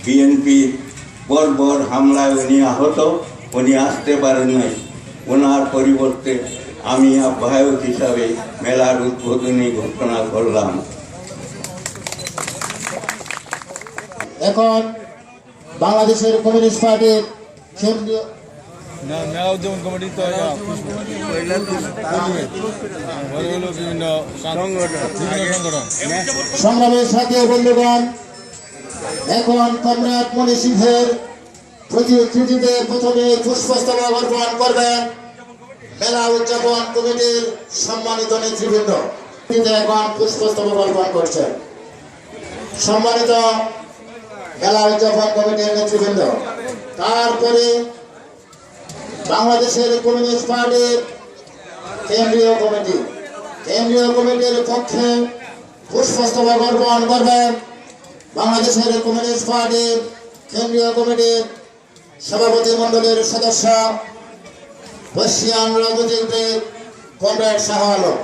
বিএনপির বর্বর হামলায় উনি আহত, উনি আসতে পারেন নাই। ওনার পরিবর্তে আমি আহ্বায়ক হিসাবে মেলার উদ্বোধনী ঘোষণা করলাম। এখন বাংলাদেশের কমিউনিস্ট পার্টির কেন্দ্রীয় সংগ্রামের সাথে বন্ধুগণ, এখন কমরেড মনি সিংহের প্রতিকৃতিতে প্রথমে পুষ্পস্তবক অর্পণ করবেন মেলা উদযাপন কমিটির সম্মানিত নেতৃবৃন্দ। এখন পুষ্পস্তবক অর্পণ করছেন সম্মানিত মেলা উদযাপন কমিটির নেতৃবৃন্দ। তারপরে বাংলাদেশের কমিউনিস্ট পার্টির কেন্দ্রীয় কমিটির পক্ষে পুষ্পস্তবক অর্পণ করবেন বাংলাদেশের কমিউনিস্ট পার্টির কেন্দ্রীয় কমিটির সভাপতি মণ্ডলীর সদস্য বর্ষিয়ান রাজনীতিবিদ কমরেড শাহ আলম।